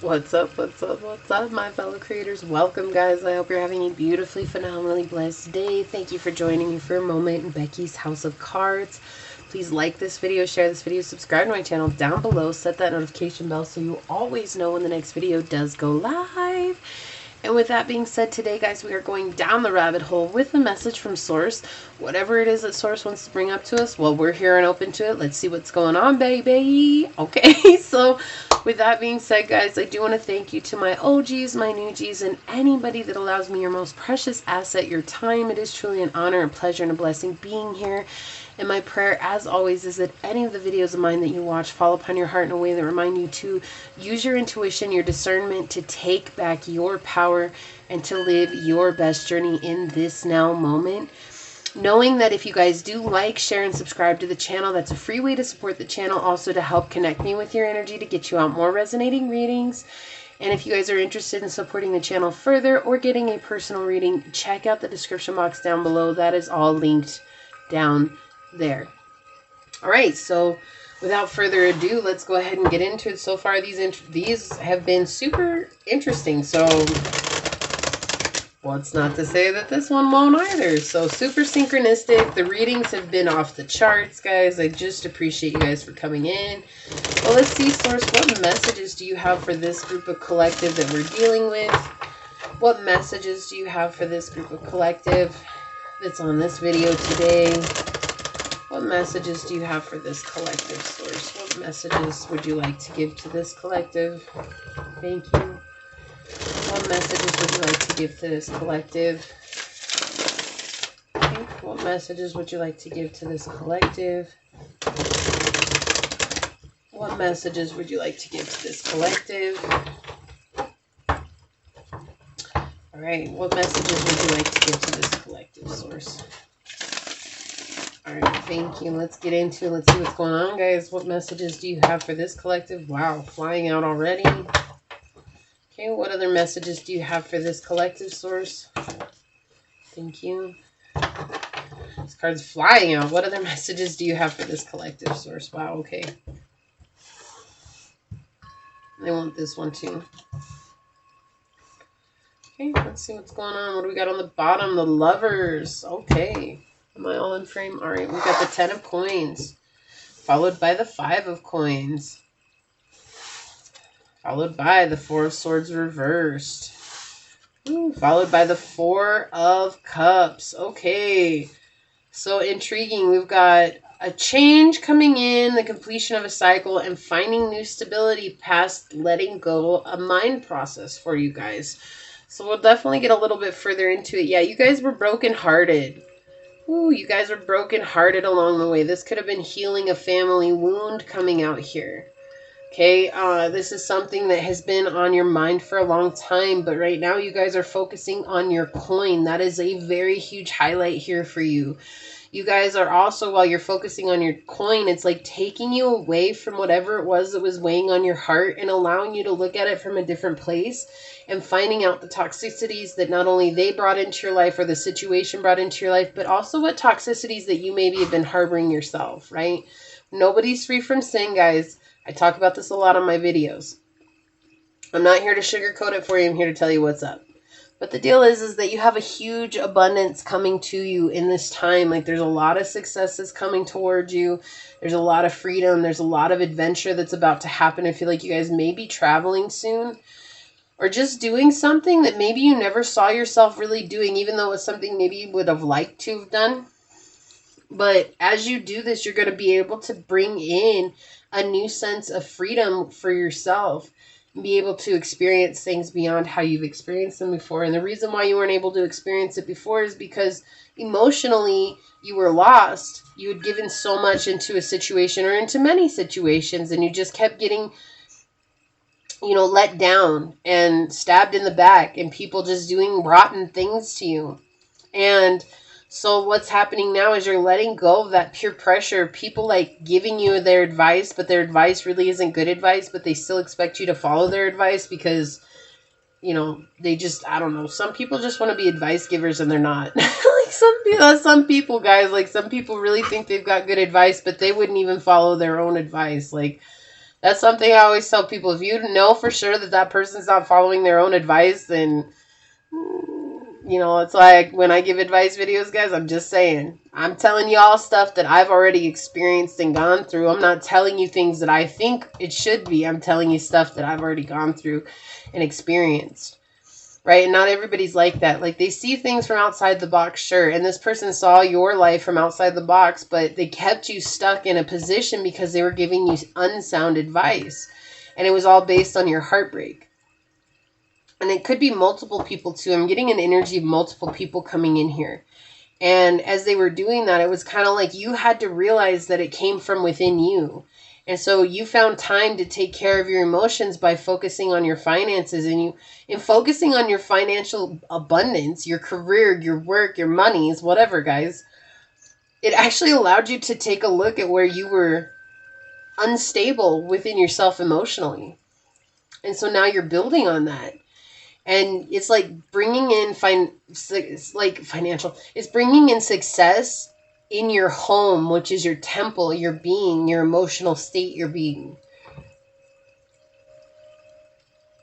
What's up, my fellow creators? Welcome, guys. I hope you're having a beautifully, phenomenally blessed day. Thank you for joining me for a moment in Becky's House of Cards. Please like this video, share this video, subscribe to my channel down below, set that notification bell so you always know when the next video does go live. And with that being said, today, guys, we are going down the rabbit hole with a message from Source. Whatever it is that Source wants to bring up to us, well, we're here and open to it. Let's see what's going on, baby. Okay, so with that being said, guys, I do want to thank you to my OGs, my new Gs, and anybody that allows me your most precious asset, your time. It is truly an honor, a pleasure, and a blessing being here. And my prayer, as always, is that any of the videos of mine that you watch fall upon your heart in a way that remind you to use your intuition, your discernment, to take back your power and to live your best journey in this now moment. Knowing that if you guys do like, share, and subscribe to the channel, that's a free way to support the channel. Also to help connect me with your energy to get you out more resonating readings. And if you guys are interested in supporting the channel further or getting a personal reading, check out the description box down below. That is all linked down there. All right, so without further ado, let's go ahead and get into it. So far, these have been super interesting. So what's not to say that this one won't either. So super synchronistic. The readings have been off the charts, guys. I just appreciate you guys for coming in. Well, let's see, Source, what messages do you have for this group of collective that we're dealing with? What messages do you have for this group of collective that's on this video today? What messages do you have for this collective, Source? What messages would you like to give to this collective? Thank you. What messages would you like to give to this collective? Okay. What messages would you like to give to this collective? What messages would you like to give to this collective? All right. What messages would you like to give to this collective, Source? All right, thank you. Let's get into it. Let's see what's going on, guys. What messages do you have for this collective? Wow, flying out already. Okay, what other messages do you have for this collective, Source? Thank you. This card's flying out. What other messages do you have for this collective, Source? Wow, okay. I want this one too. Okay, let's see what's going on. What do we got on the bottom? The Lovers. Okay. Am I all in frame? All right, we've got the 10 of coins, followed by the 5 of coins, followed by the 4 of swords reversed, followed by the 4 of cups. Okay, so intriguing. We've got a change coming in, the completion of a cycle, and finding new stability past letting go a mind process for you guys. So we'll definitely get a little bit further into it. Yeah, you guys were brokenhearted. Ooh, you guys are brokenhearted along the way. This could have been healing a family wound coming out here. Okay, this is something that has been on your mind for a long time, but right now you guys are focusing on your coin. That is a very huge highlight here for you. You guys are also, while you're focusing on your coin, it's like taking you away from whatever it was that was weighing on your heart and allowing you to look at it from a different place and finding out the toxicities that not only they brought into your life or the situation brought into your life, but also what toxicities that you maybe have been harboring yourself, right? Nobody's free from sin, guys. I talk about this a lot on my videos. I'm not here to sugarcoat it for you. I'm here to tell you what's up. But the deal is that you have a huge abundance coming to you in this time. Like, there's a lot of successes coming towards you. There's a lot of freedom. There's a lot of adventure that's about to happen. I feel like you guys may be traveling soon, or just doing something that maybe you never saw yourself really doing, even though it's something maybe you would have liked to have done. But as you do this, you're going to be able to bring in a new sense of freedom for yourself. Be able to experience things beyond how you've experienced them before. And the reason why you weren't able to experience it before is because emotionally you were lost. You had given so much into a situation or into many situations, and you just kept getting, let down and stabbed in the back, and people just doing rotten things to you. And so what's happening now is you're letting go of that peer pressure. People like giving you their advice, but their advice really isn't good advice, but they still expect you to follow their advice because, they just, I don't know. Some people just want to be advice givers and they're not. Like some people, guys, like some people really think they've got good advice, but they wouldn't even follow their own advice. Like That's something I always tell people. If you know for sure that that person's not following their own advice, then, it's like when I give advice videos, guys, I'm just saying. I'm telling y'all stuff that I've already experienced and gone through. I'm not telling you things that I think it should be. I'm telling you stuff that I've already gone through and experienced. Right? And not everybody's like that. Like, they see things from outside the box, sure. And this person saw your life from outside the box, but they kept you stuck in a position because they were giving you unsound advice. And it was all based on your heartbreak. And it could be multiple people too. I'm getting an energy of multiple people coming in here. And as they were doing that, it was kind of like you had to realize that it came from within you. And so you found time to take care of your emotions by focusing on your finances, and in focusing on your financial abundance, your career, your work, your monies, whatever, guys. It actually allowed you to take a look at where you were unstable within yourself emotionally. And so now you're building on that. And it's like bringing in financial. It's bringing in success in your home, which is your temple, your being, your emotional state, your being.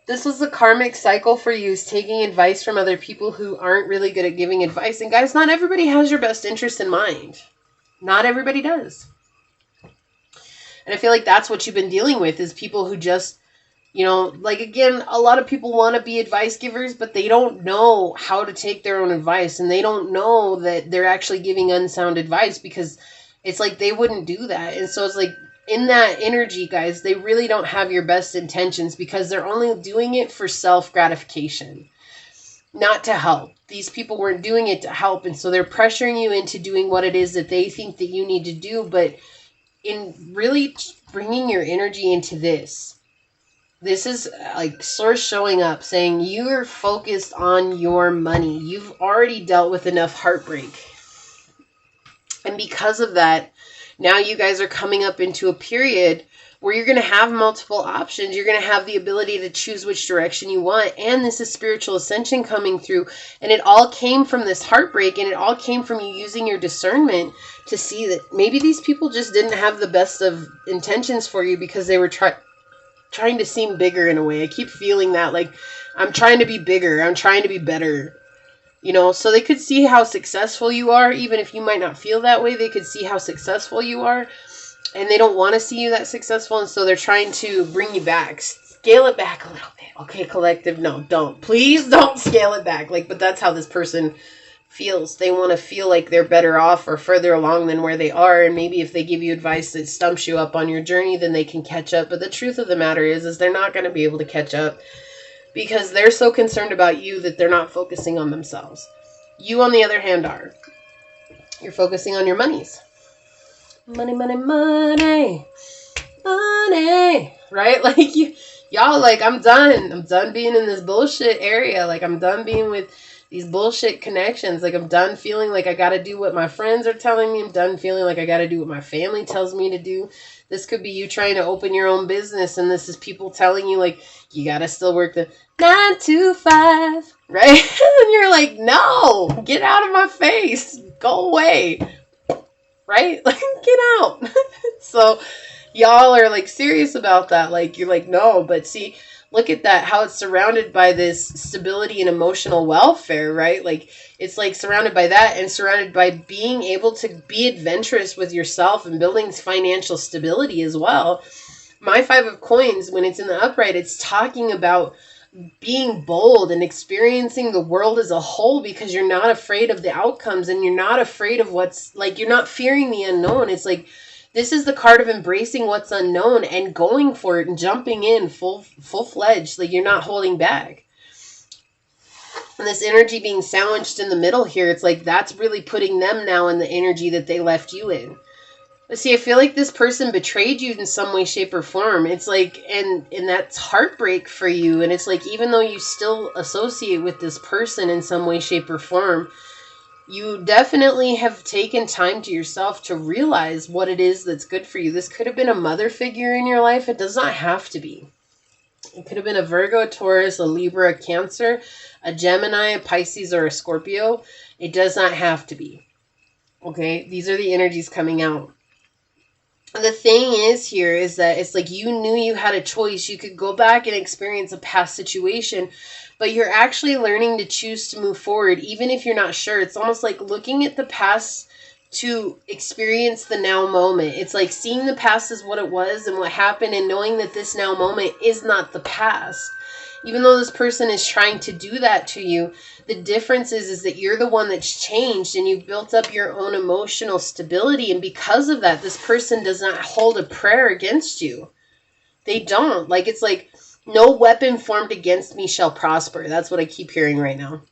This was the karmic cycle for you, is taking advice from other people who aren't really good at giving advice. And guys, not everybody has your best interest in mind. Not everybody does. And I feel like that's what you've been dealing with, is people who just, again, a lot of people want to be advice givers, but they don't know how to take their own advice. And they don't know that they're actually giving unsound advice, because it's like they wouldn't do that. And so it's like, in that energy, guys, they really don't have your best intentions, because they're only doing it for self-gratification, not to help. These people weren't doing it to help. And so they're pressuring you into doing what it is that they think that you need to do. But in really bringing your energy into this is like Source showing up saying you're focused on your money. You've already dealt with enough heartbreak. And because of that, now you guys are coming up into a period where you're going to have multiple options. You're going to have the ability to choose which direction you want. And this is spiritual ascension coming through. And it all came from this heartbreak. And it all came from you using your discernment to see that maybe these people just didn't have the best of intentions for you, because they were trying to seem bigger in a way. I keep feeling that, like, I'm trying to be bigger. I'm trying to be better. So they could see how successful you are. Even if you might not feel that way, they could see how successful you are. And they don't want to see you that successful. And so they're trying to bring you back. Scale it back a little bit. Okay, collective, no, don't. Please don't scale it back. But that's how this person feels. They want to feel like they're better off or further along than where they are. And maybe if they give you advice that stumps you up on your journey, then they can catch up. But the truth of the matter is they're not going to be able to catch up, because they're so concerned about you that they're not focusing on themselves. You, on the other hand, are. You're focusing on your monies. Money, money, money, money, right? Y'all, I'm done. I'm done being in this bullshit area. I'm done being with these bullshit connections. I'm done feeling like I got to do what my friends are telling me. I'm done feeling like I got to do what my family tells me to do. This could be you trying to open your own business, and this is people telling you, you got to still work the 9 to 5, right? And you're like, no, get out of my face. Go away. Right? Get out. So y'all are serious about that. You're like, no, but see, look at that, how it's surrounded by this stability and emotional welfare, right? It's surrounded by that, and surrounded by being able to be adventurous with yourself and building financial stability as well. My 5 of coins, when it's in the upright, it's talking about being bold and experiencing the world as a whole, because you're not afraid of the outcomes, and you're not afraid of you're not fearing the unknown. It's this is the card of embracing what's unknown and going for it and jumping in full-fledged. You're not holding back. And this energy being sandwiched in the middle here, it's that's really putting them now in the energy that they left you in. But see, I feel like this person betrayed you in some way, shape, or form. It's and that's heartbreak for you. And it's even though you still associate with this person in some way, shape, or form, you definitely have taken time to yourself to realize what it is that's good for you. This could have been a mother figure in your life. It does not have to be. It could have been a Virgo, a Taurus, a Libra, a Cancer, a Gemini, a Pisces, or a Scorpio. It does not have to be. Okay? These are the energies coming out. The thing is here is that it's like you knew you had a choice. You could go back and experience a past situation, but you're actually learning to choose to move forward, even if you're not sure. It's almost like looking at the past to experience the now moment. It's like seeing the past as what it was and what happened, and knowing that this now moment is not the past. Even though this person is trying to do that to you, the difference is that you're the one that's changed, and you've built up your own emotional stability. And because of that, this person does not hold a prayer against you. They don't. Like, it's like, no weapon formed against me shall prosper. That's what I keep hearing right now.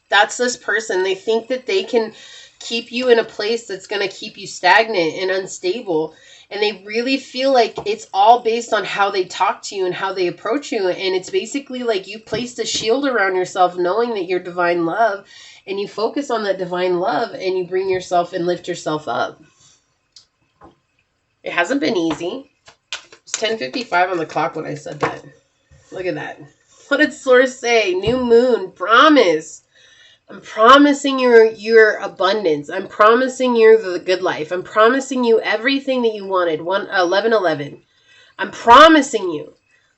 That's this person. They think that they can keep you in a place that's going to keep you stagnant and unstable. And they really feel like it's all based on how they talk to you and how they approach you. And it's basically like you placed a shield around yourself, knowing that you're divine love, and you focus on that divine love, and you bring yourself and lift yourself up. It hasn't been easy. It's 10:55 on the clock when I said that. Look at that. What did Source say? New moon, promise. I'm promising you your abundance. I'm promising you the good life. I'm promising you everything that you wanted. 11:11. I'm promising you.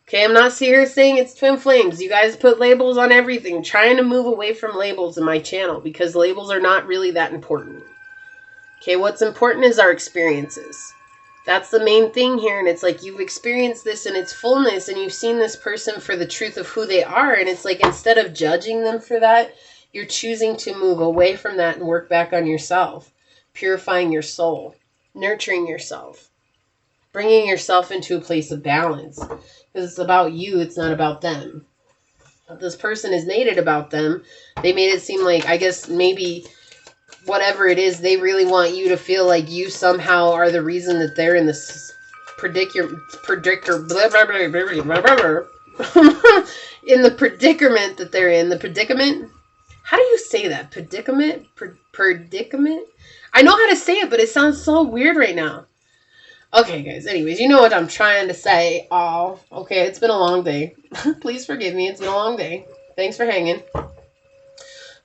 Okay, I'm not here saying it's twin flames. You guys put labels on everything. I'm trying to move away from labels in my channel, because labels are not really that important. Okay, what's important is our experiences. That's the main thing here. And it's like you've experienced this in its fullness, and you've seen this person for the truth of who they are. And it's like, instead of judging them for that, you're choosing to move away from that and work back on yourself, purifying your soul, nurturing yourself, bringing yourself into a place of balance. Because it's about you, it's not about them. But this person has made it about them. They made it seem like, I guess maybe whatever it is, they really want you to feel like you somehow are the reason that they're in this predicament in the predicament that they're in. The predicament? How do you say that? Predicament? Predicament? I know how to say it, but it sounds so weird right now. Okay, guys. Anyways, you know what I'm trying to say. Oh, okay. It's been a long day. Please forgive me. It's been a long day. Thanks for hanging.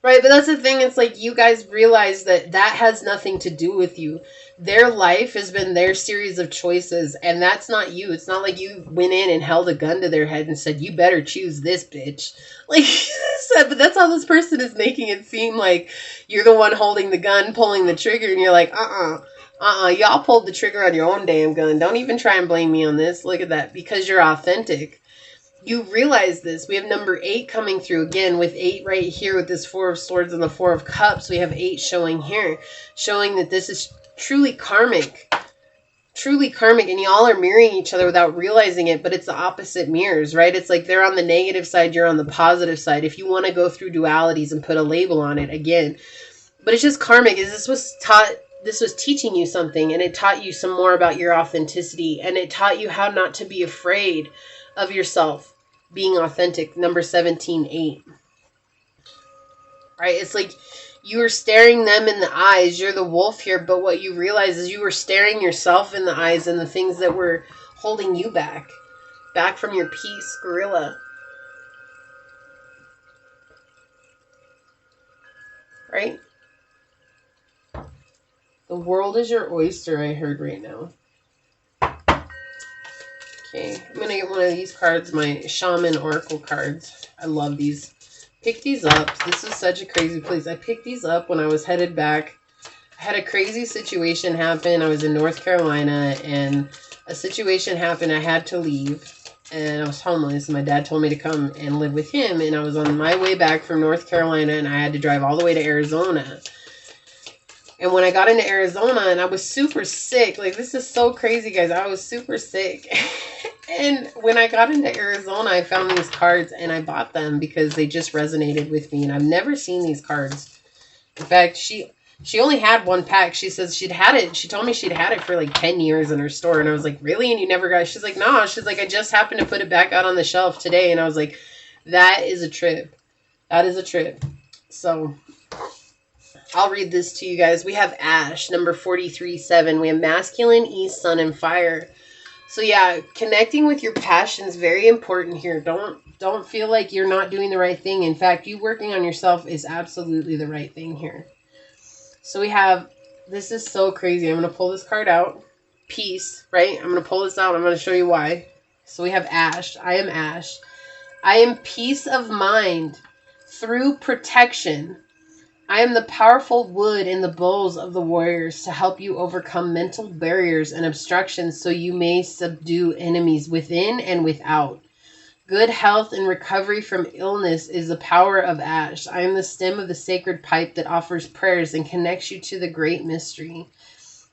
Right, but that's the thing. It's like you guys realize that that has nothing to do with you. Their life has been their series of choices, and that's not you. It's not like you went in and held a gun to their head and said, you better choose this bitch. Like, but that's how this person is making it seem like you're the one holding the gun, pulling the trigger, and you're like, y'all pulled the trigger on your own damn gun. Don't even try and blame me on this. Look at that, because you're authentic. You realize this. We have number 8 coming through again, with 8 right here with this 4 of Swords and the 4 of Cups. We have 8 showing here, showing that this is truly karmic. Truly karmic, and y'all are mirroring each other without realizing it, but it's the opposite mirrors, right? It's like they're on the negative side, you're on the positive side. If you want to go through dualities and put a label on it, again. But it's just karmic. This was teaching you something, and it taught you some more about your authenticity, and it taught you how not to be afraid of yourself being authentic. Number 17:8. Right? It's like you were staring them in the eyes. You're the wolf here, but what you realize is you were staring yourself in the eyes, and the things that were holding you back from your peace, gorilla. Right? The world is your oyster, I heard right now. Okay, I'm going to get one of these cards, my Shaman Oracle cards. I love these. Pick these up. This is such a crazy place. I picked these up when I was headed back. I had a crazy situation happen. I was in North Carolina, and a situation happened. I had to leave, and I was homeless. My dad told me to come and live with him, and I was on my way back from North Carolina, and I had to drive all the way to Arizona. And when I got into Arizona, and I was super sick, like, this is so crazy, guys. I was super sick. And when I got into Arizona, I found these cards, and I bought them because they just resonated with me. And I've never seen these cards. In fact, she only had one pack. She says she'd had it. She told me she'd had it for like 10 years in her store. And I was like, really? And you never got it? She's like, no. She's like, I just happened to put it back out on the shelf today. And I was like, that is a trip. That is a trip. So I'll read this to you guys. We have Ash, number 43-7. We have masculine, east, sun, and fire. So yeah, connecting with your passion is very important here. Don't feel like you're not doing the right thing. In fact, you working on yourself is absolutely the right thing here. So we have This is so crazy. I'm going to pull this card out. Peace, right? I'm going to pull this out. I'm going to show you why. So we have Ash. I am Ash. I am peace of mind through protection. I am the powerful wood in the bowls of the warriors to help you overcome mental barriers and obstructions so you may subdue enemies within and without. Good health and recovery from illness is the power of Ash. I am the stem of the sacred pipe that offers prayers and connects you to the great mystery.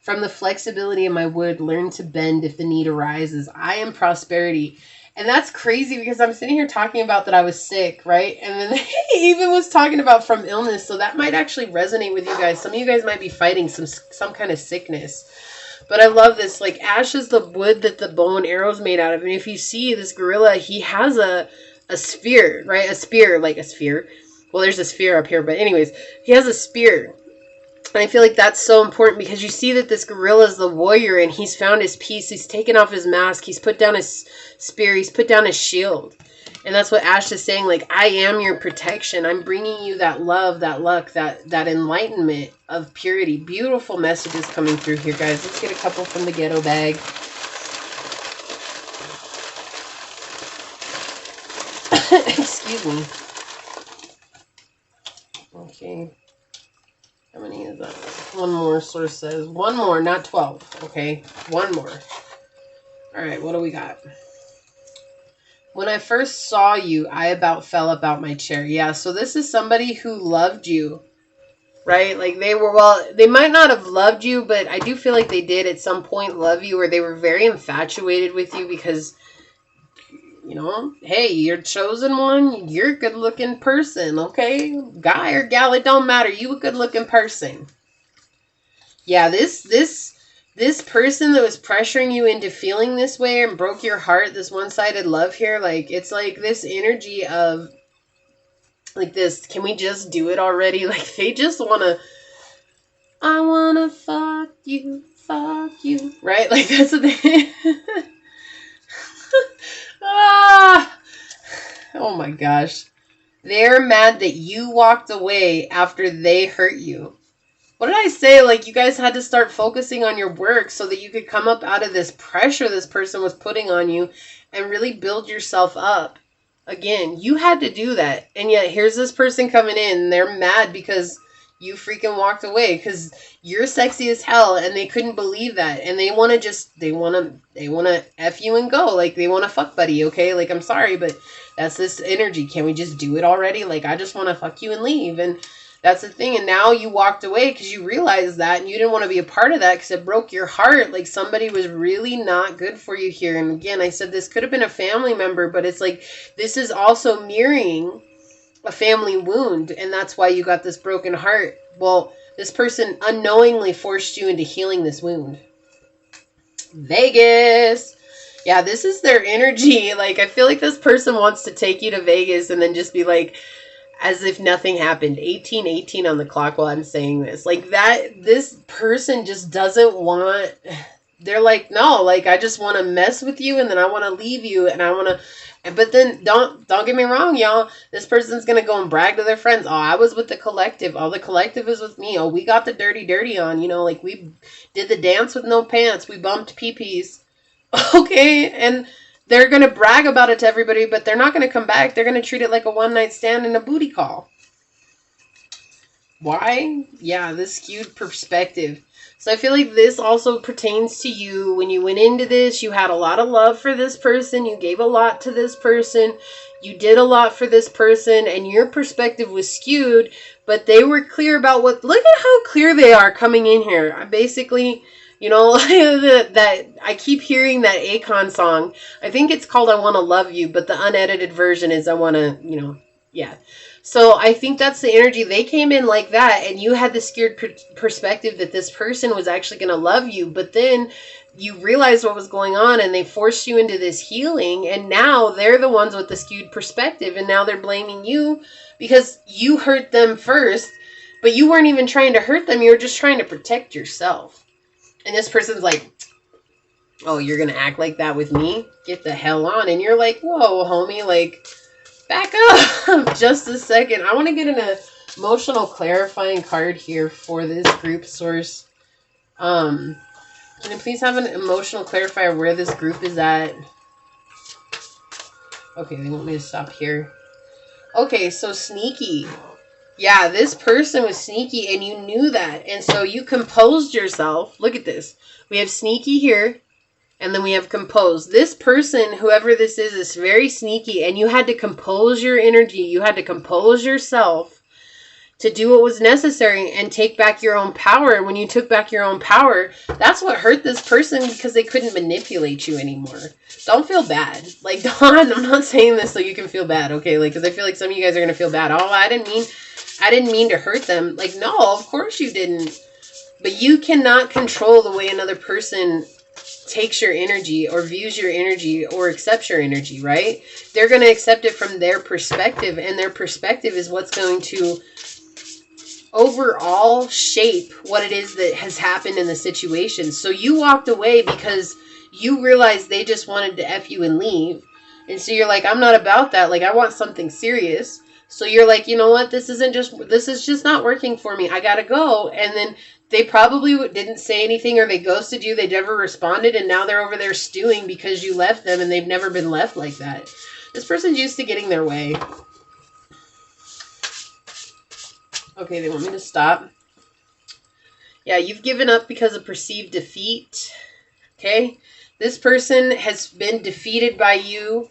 From the flexibility of my wood, learn to bend if the need arises. I am prosperity. And that's crazy because I'm sitting here talking about that I was sick, right? And then he even was talking about from illness. So that might actually resonate with you guys. Some of you guys might be fighting some kind of sickness. But I love this. Like, ash is the wood that the bow and arrow is made out of. And if you see this gorilla, he has a spear, right? A spear, like a sphere. Well, there's a sphere up here. But anyways, he has a spear. And I feel like that's so important because you see that this gorilla is the warrior and he's found his peace. He's taken off his mask. He's put down his spear. He's put down his shield. And that's what Ash is saying. Like, I am your protection. I'm bringing you that love, that luck, that enlightenment of purity. Beautiful messages coming through here, guys. Let's get a couple from the ghetto bag. Excuse me. Okay. How many is that? One more, source says. One more, not 12. Okay, one more. All right, what do we got? When I first saw you, I about fell about my chair. Yeah, so this is somebody who loved you, right? Like they were, well, they might not have loved you, but I do feel like they did at some point love you, or they were very infatuated with you because, you know, hey, you're chosen one. You're a good looking person, okay? Guy or gal, it don't matter. You a good looking person. Yeah, this person that was pressuring you into feeling this way and broke your heart, this one-sided love here, like, it's like this energy of, like this, can we just do it already? Like, they just want to, I want to fuck you, right? Like, that's what they, ah, oh my gosh. They're mad that you walked away after they hurt you. What did I say? Like, you guys had to start focusing on your work so that you could come up out of this pressure this person was putting on you and really build yourself up. Again, you had to do that. And yet here's this person coming in and they're mad because you freaking walked away because you're sexy as hell and they couldn't believe that. And they want to just, they want to F you and go. Like, they want to fuck buddy, okay? Like, I'm sorry, but that's this energy. Can we just do it already? Like, I just want to fuck you and leave. And that's the thing. And now you walked away because you realized that and you didn't want to be a part of that because it broke your heart. Like, somebody was really not good for you here. And again, I said this could have been a family member, but it's like this is also mirroring a family wound. And that's why you got this broken heart. Well, this person unknowingly forced you into healing this wound. Vegas. Yeah, this is their energy. Like, I feel like this person wants to take you to Vegas and then just be like, as if nothing happened. 18:18 on the clock while I'm saying this. Like, that, this person just doesn't want, they're like, no, like, I just want to mess with you and then I want to leave you and I want to, but then don't get me wrong, y'all. This person's going to go and brag to their friends. Oh, I was with the collective. Oh, the collective is with me. Oh, we got the dirty on, you know, like we did the dance with no pants. We bumped pee-pees. Okay. And they're going to brag about it to everybody, but they're not going to come back. They're going to treat it like a one-night stand and a booty call. Why? Yeah, this skewed perspective. So I feel like this also pertains to you. When you went into this, you had a lot of love for this person. You gave a lot to this person. You did a lot for this person, and your perspective was skewed, but they were clear about what, look at how clear they are coming in here. I basically, you know, that I keep hearing that Akon song. I think it's called I Want to Love You, but the unedited version is I Want to, you know, yeah. So I think that's the energy. They came in like that, and you had the skewed perspective that this person was actually going to love you, but then you realized what was going on, and they forced you into this healing, and now they're the ones with the skewed perspective, and now they're blaming you because you hurt them first, but you weren't even trying to hurt them. You were just trying to protect yourself. And this person's like, oh, you're going to act like that with me? Get the hell on. And you're like, whoa, homie, like, back up just a second. I want to get an emotional clarifying card here for this group source. Can you please have an emotional clarifier where this group is at? Okay, they want me to stop here. Okay, so sneaky. Yeah, this person was sneaky and you knew that. And so you composed yourself. Look at this. We have sneaky here. And then we have composed. This person, whoever this is very sneaky. And you had to compose your energy. You had to compose yourself to do what was necessary and take back your own power. And when you took back your own power, that's what hurt this person, because they couldn't manipulate you anymore. Don't feel bad. Like, Dawn, I'm not saying this so you can feel bad, okay? Like, because I feel like some of you guys are going to feel bad. Oh, I didn't mean to hurt them. Like, no, of course you didn't. But you cannot control the way another person takes your energy or views your energy or accepts your energy, right? They're going to accept it from their perspective, and their perspective is what's going to overall shape what it is that has happened in the situation. So you walked away because you realized they just wanted to F you and leave. And so you're like, I'm not about that. Like, I want something serious. So you're like, you know what? This is just not working for me. I gotta go. And then they probably didn't say anything, or they ghosted you. They never responded. And now they're over there stewing because you left them, and they've never been left like that. This person's used to getting their way. Okay, they want me to stop. Yeah, you've given up because of perceived defeat. Okay? This person has been defeated by you.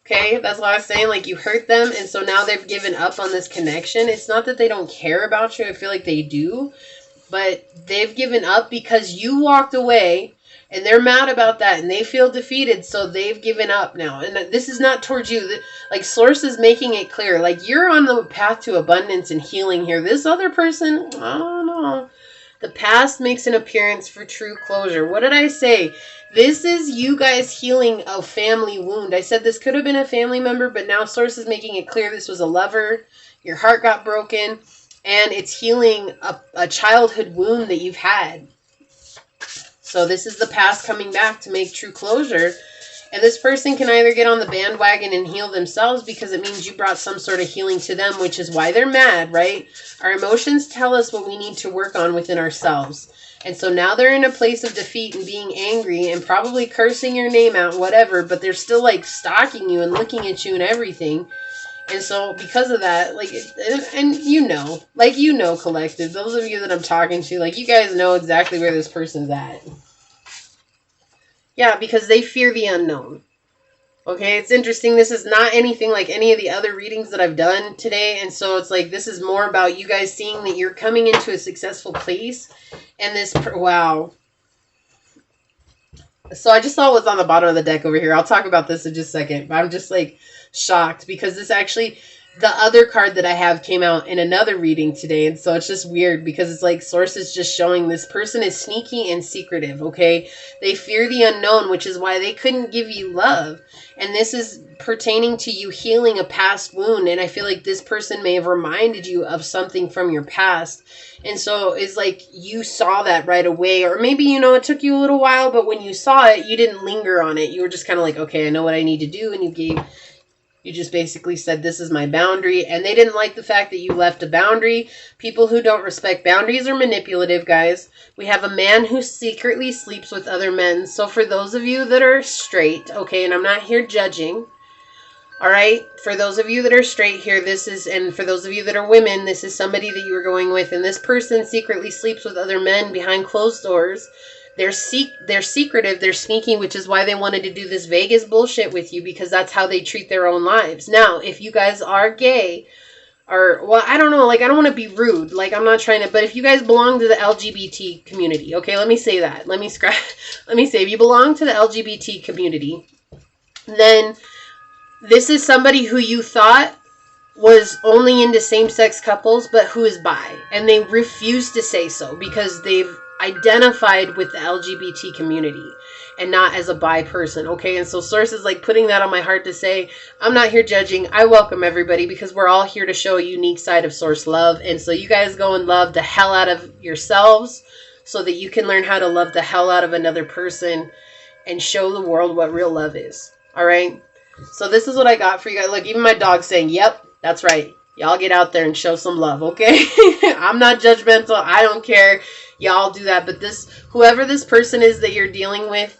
Okay? That's what I was saying. Like, you hurt them, and so now they've given up on this connection. It's not that they don't care about you. I feel like they do. But they've given up because you walked away, and they're mad about that, and they feel defeated, so they've given up now. And this is not towards you. Like, Source is making it clear. Like, you're on the path to abundance and healing here. This other person, I don't know. The past makes an appearance for true closure. What did I say? This is you guys healing a family wound. I said this could have been a family member, but now Source is making it clear this was a lover. Your heart got broken, and it's healing a childhood wound that you've had. So this is the past coming back to make true closure. And this person can either get on the bandwagon and heal themselves, because it means you brought some sort of healing to them, which is why they're mad, right? Our emotions tell us what we need to work on within ourselves. And so now they're in a place of defeat and being angry and probably cursing your name out, whatever, but they're still like stalking you and looking at you and everything. And so because of that, like, and you know, like, you know, collective, those of you that I'm talking to, like, you guys know exactly where this person's at. Yeah, because they fear the unknown. Okay, it's interesting. This is not anything like any of the other readings that I've done today. And so it's like, this is more about you guys seeing that you're coming into a successful place. And this, wow. So I just saw what's on the bottom of the deck over here. I'll talk about this in just a second. But I'm just like shocked, because this actually, the other card that I have came out in another reading today. And so it's just weird, because it's like Source is just showing this person is sneaky and secretive, okay? They fear the unknown, which is why they couldn't give you love. And this is pertaining to you healing a past wound. And I feel like this person may have reminded you of something from your past. And so it's like you saw that right away. Or maybe, you know, it took you a little while, but when you saw it, you didn't linger on it. You were just kind of like, okay, I know what I need to do. And you just basically said, this is my boundary. And they didn't like the fact that you left a boundary. People who don't respect boundaries are manipulative, guys. We have a man who secretly sleeps with other men. So for those of you that are straight, okay, and I'm not here judging, all right, for those of you that are straight here, this is, and for those of you that are women, this is somebody that you were going with, and this person secretly sleeps with other men behind closed doors. They're secretive, they're sneaky, which is why they wanted to do this Vegas bullshit with you, because that's how they treat their own lives. Now, if you guys are gay, or, well, I don't know, like, I don't want to be rude, like, I'm not trying to, but if you guys belong to the LGBT community, okay, let me say that, let me say, if you belong to the LGBT community, then this is somebody who you thought was only into same-sex couples, but who is bi, and they refuse to say so, because they've identified with the LGBT community and not as a bi person, okay? And so Source is like putting that on my heart to say, I'm not here judging. I welcome everybody, because we're all here to show a unique side of Source love. And so you guys go and love the hell out of yourselves so that you can learn how to love the hell out of another person and show the world what real love is, all right? So this is what I got for you guys. Look, even my dog's saying, yep, that's right. Y'all get out there and show some love, okay? I'm not judgmental. I don't care. Y'all do that. But whoever this person is that you're dealing with,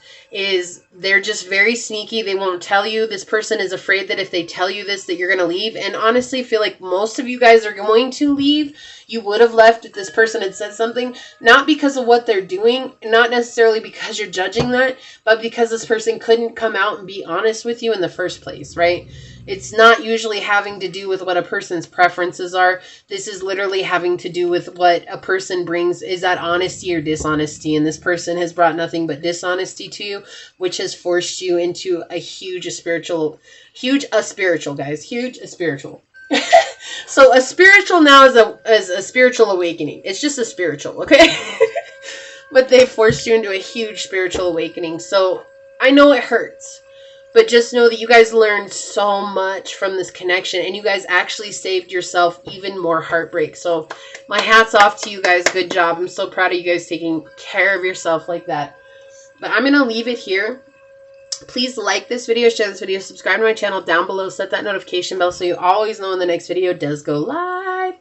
they're just very sneaky. They won't tell you. This person is afraid that if they tell you this, that you're going to leave. And honestly, I feel like most of you guys are going to leave. You would have left if this person had said something, not because of what they're doing, not necessarily because you're judging that, but because this person couldn't come out and be honest with you in the first place, right? It's not usually having to do with what a person's preferences are. This is literally having to do with what a person brings. Is that honesty or dishonesty? And this person has brought nothing but dishonesty to you, which has forced you into a spiritual. So a spiritual now is a spiritual awakening. It's just a spiritual, okay? But they forced you into a huge spiritual awakening. So I know it hurts. But just know that you guys learned so much from this connection, and you guys actually saved yourself even more heartbreak. So my hat's off to you guys. Good job. I'm so proud of you guys taking care of yourself like that. But I'm going to leave it here. Please like this video, share this video, subscribe to my channel down below, set that notification bell so you always know when the next video does go live.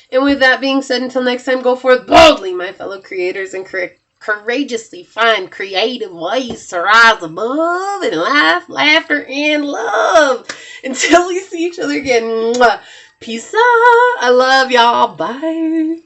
And with that being said, until next time, go forth boldly, my fellow creators, and courageously find creative ways to rise above in life, laughter, and love. Until we see each other again. Peace out. I love y'all. Bye.